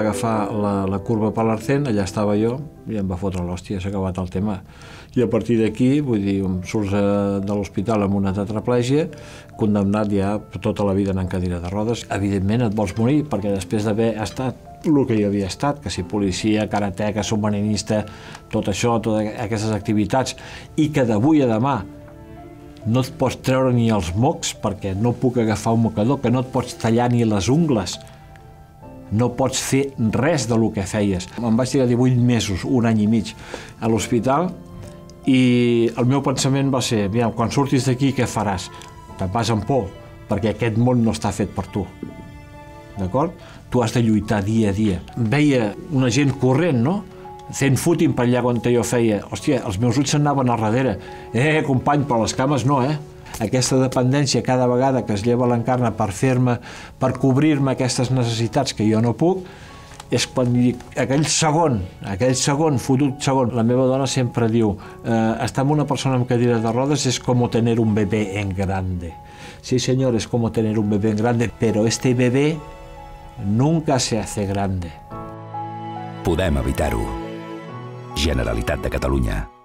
agafar la curva per l'Arcent, allà estava jo, i em va fotre l'hòstia, s'ha acabat el tema. I a partir d'aquí, vull dir, surts de l'hospital amb una tetraplègia, condemnat ja tota la vida en cadira de rodes. Evidentment et vols morir, perquè després d'haver estat el que hi havia estat, que si policia, karateca, submarinista, tot això, totes aquestes activitats, i que d'avui a demà no et pots treure ni els mocs perquè no puc agafar un mocador, que no et pots tallar ni les ungles, no pots fer res del que feies. Em vaig tirar 18 mesos, un any i mig, a l'hospital, i el meu pensament va ser, mira, quan surtis d'aquí, què faràs? Te'n vas amb por, perquè aquest món no està fet per tu. D'acord? Tu has de lluitar dia a dia. Veia una gent corrent, no? Fent footing per allà on jo feia. Hòstia, els meus ulls s'anaven al darrere. Company, però les cames no, Aquesta dependència cada vegada que es lleva l'encarna per fer-me, per cobrir-me aquestes necessitats que jo no puc, és quan dic, aquell segon, fotut segon. La meva dona sempre diu, estar amb una persona amb cadira de rodes és com tener un bebé en grande. Sí, señor, es como tener un bebé en grande, pero este bebé nunca se hace grande. Podem evitar-ho. Generalitat de Catalunya.